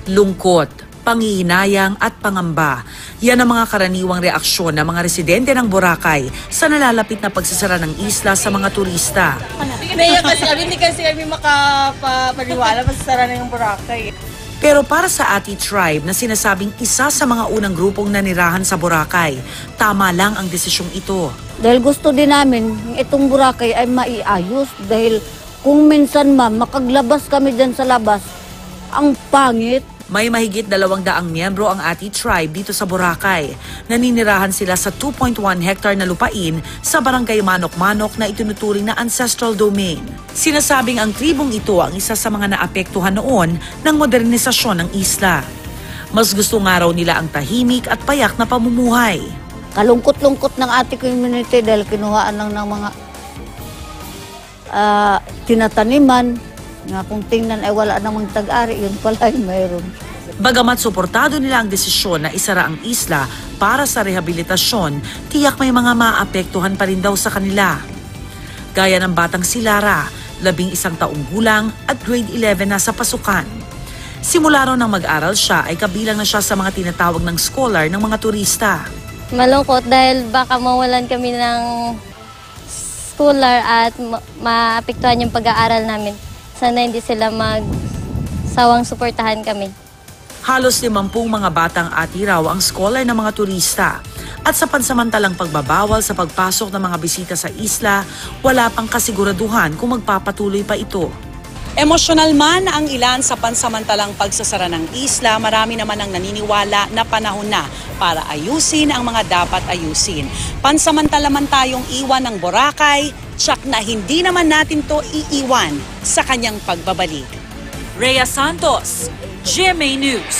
Lungkot, panghihinayang at pangamba. Yan ang mga karaniwang reaksyon ng mga residente ng Boracay sa nalalapit na pagsasara ng isla sa mga turista. Naiyak kasi kami, hindi kasi kami makapaniwala masasara na yung Boracay. Pero para sa Ati Tribe na sinasabing isa sa mga unang grupong nanirahan sa Boracay, tama lang ang desisyong ito. Dahil gusto din namin itong Boracay ay maiayos dahil kung minsan makaglabas kami dyan sa labas, ang pangit. May mahigit 200 miyembro ang Ati Tribe dito sa Boracay. Naninirahan sila sa 2.1 hectare na lupain sa barangay Manok-Manok na itinuturing na ancestral domain. Sinasabing ang tribong ito ang isa sa mga naapektuhan noon ng modernisasyon ng isla. Mas gusto nga raw nila ang tahimik at payak na pamumuhay. Kalungkot-lungkot ng ating community dahil kinuhaan lang ng mga tinataniman nga kung tingnan ay wala namang tag-ari, yun pala ay mayroon. Bagamat suportado nila ang desisyon na isara ang isla para sa rehabilitasyon, tiyak may mga maapektuhan pa rin daw sa kanila. Gaya ng batang si Lara, 11 taong gulang at grade 11 na sa pasukan. Simula raw nang mag-aral siya ay kabilang na siya sa mga tinatawag ng scholar ng mga turista. Malungkot dahil baka mawalan kami ng scholar at maapektuhan yung pag-aaral namin. Sana hindi sila magsawang suportahan kami. Halos 50 mga batang ati raw ang scholar ng mga turista. At sa pansamantalang pagbabawal sa pagpasok ng mga bisita sa isla, wala pang kasiguraduhan kung magpapatuloy pa ito. Emosyonal man ang ilan sa pansamantalang pagsasara ng isla, marami naman ang naniniwala na panahon na para ayusin ang mga dapat ayusin. Pansamantala man tayong iwan ng Boracay, tsak na hindi naman natin to iiwan sa kanyang pagbabalik. Rhea Santos, GMA News.